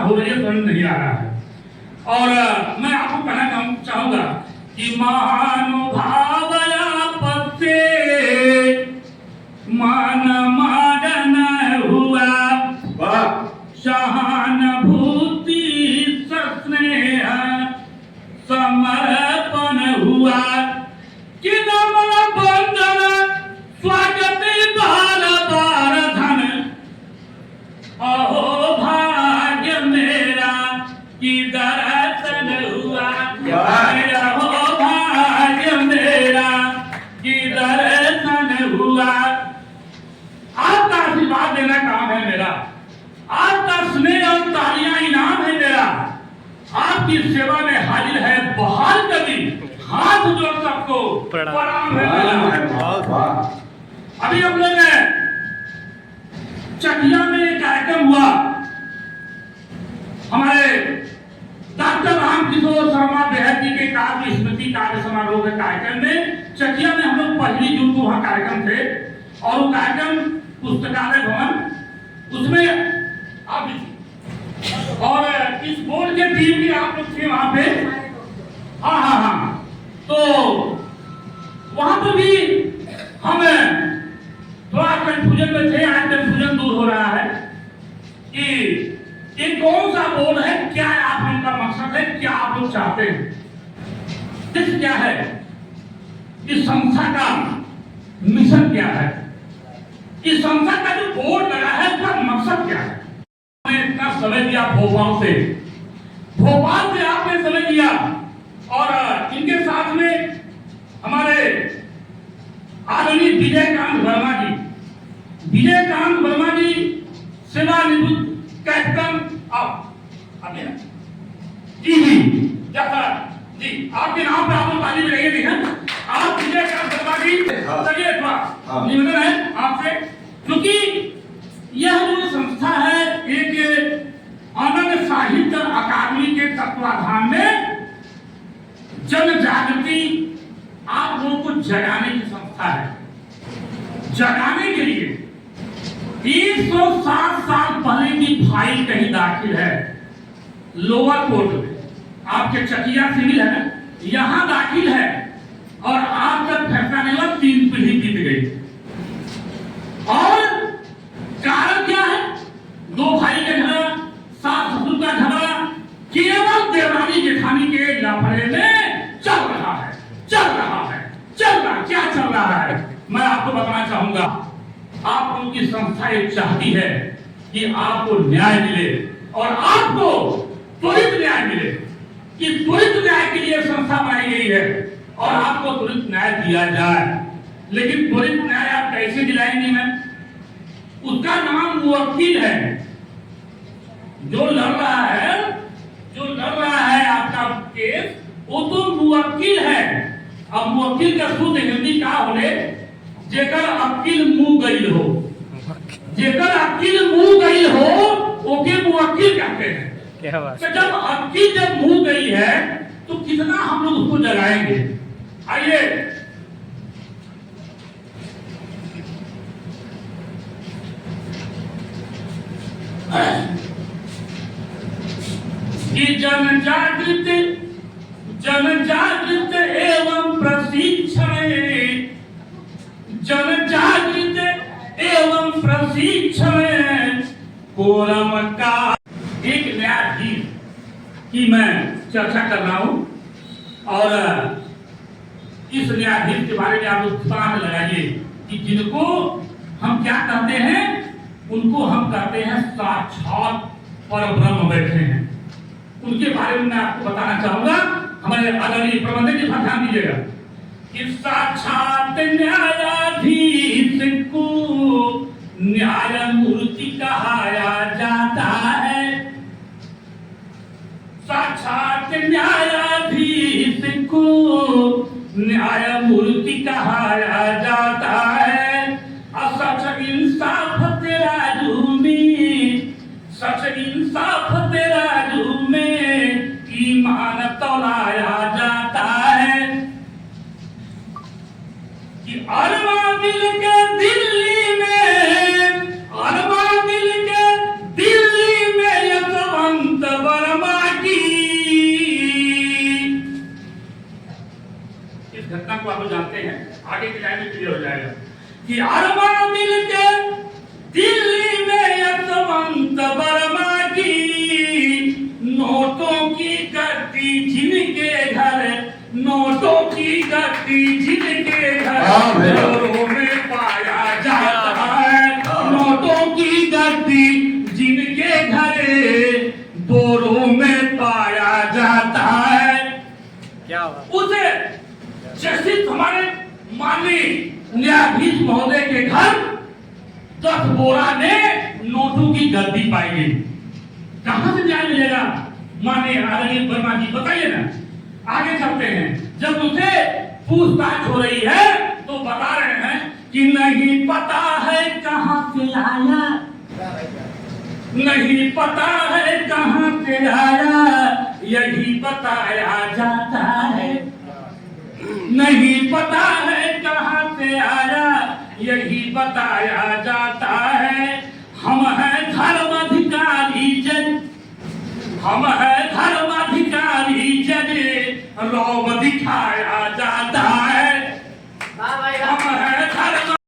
हो रही है समझ नहीं आ रहा है। और मैं आपको कहना चाहूंगा कि महानुभावया पत्ते मान मारन हुआ सहानुभूति स्नेह समर्पण हुआ कि नमन बंधन स्वागत बार बार धन अहो भाग्य मेरा कि दर्शन हुआ अहो भाग्य मेरा कि दर्शन हुआ। आपका आशीर्वाद देना काम है मेरा, आपका स्नेह और तालियां इनाम है मेरा, आपकी सेवा में हाजिर है बहाल कभी हाथ जोड़ सबको प्रणाम है मेरा। अभी हम लोग चकिया में एक कार्यक्रम हुआ, हमारे डॉक्टर रामकिशोर शर्मा बेहद जी के काव्य स्मृति कार्य समारोह के कार्यक्रम में चकिया में हम लोग 1 जून को वहां कार्यक्रम थे और वो कार्यक्रम पुस्तकालय भवन उसमें आप और इस बोर्ड के टीम भी आप लोग थे वहां पे। हाँ तो वहां पर भी हम थोड़ा कंफ्यूजन में थे, आज कंफ्यूजन दूर हो रहा है कि ये कौन सा बोर्ड है, क्या आप उनका मकसद है, क्या आप लोग चाहते हैं, किस क्या है, इस संस्था का मिशन क्या है, इस संस्था का जो बोर्ड लगा है उसका मकसद क्या है। इतना समय दिया भोपाल से आपने समय दिया और इनके साथ में हमारे आदरणीय विजयकांत वर्मा जी सेवानिवृत्त कैप्टन जी आपके नाम पे आप लोग ताली बजाइए। देखें आप विजयकांत वर्मा जी चलिए निवेदन है आपसे, क्योंकि यह जो संस्था है एक आनंद साहित्य अकादमी के तत्वाधान में जन जागृति आप लोगों को जगाने की संस्था है। जगाने के लिए 107 साल पहले की फाइल कहीं दाखिल है लोअर कोर्ट में, आपके चकिया सिविल है ना, यहां दाखिल है और आज तक फैसला नहीं हुआ, 3 पीढ़ी बीत गई। और कारण क्या है? 2 भाई का झगड़ा, सास ससुर का झगड़ा, केवल देवरानी जेठानी के लफड़े में चल रहा है। क्या चल रहा है मैं आपको बताना चाहूंगा। आप लोगों की संस्था ये चाहती है कि आपको न्याय मिले और आपको त्वरित न्याय मिले, कि त्वरित न्याय के लिए संस्था बनाई गई है और आपको त्वरित न्याय दिया जाए। लेकिन त्वरित न्याय आप कैसे दिलाएंगे? मैं उसका नाम मुवक्किल है। जो लड़ रहा है आपका केस, वो तो मुवक्किल है। अब मुवक्किल का शुद्ध हिंदी का होले जेकर अकील मुंह गई हो, ओके मुवक्किल कहते हैं। तो जब अकील जब मुंह गई है तो कितना हम लोग उसको जगाएंगे। आइए कि जन जागृत एवं प्रशिक्षण कोरम का एक न्यायाधीश की मैं चर्चा कर रहा हूं और इस न्यायाधीश के बारे में आप लोग तान लगाइए कि जिनको हम क्या कहते हैं, उनको हम कहते हैं साक्षात परब्रह्म बैठे हैं। उनके बारे में मैं आपको बताना चाहूंगा। हमारे आदरणीय प्रबंधक जी पर ध्यान दीजिएगा कि साक्षात न्यायाधीश को न्यायमूर्ति कहाया जाता है। साक्षात न्यायाधीश को न्यायमूर्ति कहाया जाता है। सच इंसाफ तेरा में, सच इंसाफ तेरा में ईमान तौलाया जाता है। कि अरबा दिल के दिल्ली में, अरबा दिल के दिल्ली में यशवंत आगे की लाइन में क्लियर हो जाएगा कि अरमा मिल के दिल्ली में यशवंत वर्मा की नोटों की गद्दी जिनके घर, नोटों की गद्दी जिनके घर बोरों में पाया जाता है, नोटों की गद्दी जिनके घर बोरों में पाया जाता है। क्या उसे जस्टिस हमारे माननीय न्यायाधीश महोदय के घर 10 बोरा ने नोटों की गद्दी पाई गई। कहां से न्याय मिलेगा माननीय आदरणीय वर्मा जी, बताइए ना। आगे चलते हैं, जब उसे पूछताछ हो रही है तो बता रहे हैं कि नहीं पता है कहां से आया, नहीं पता है कहां से आया, यही बताया जाता है, नहीं पता है कहां से आया, यही बताया जाता है। हम हैं धर्माधिकारी जज, हम हैं धर्माधिकारी जज, रौब दिखाया जाता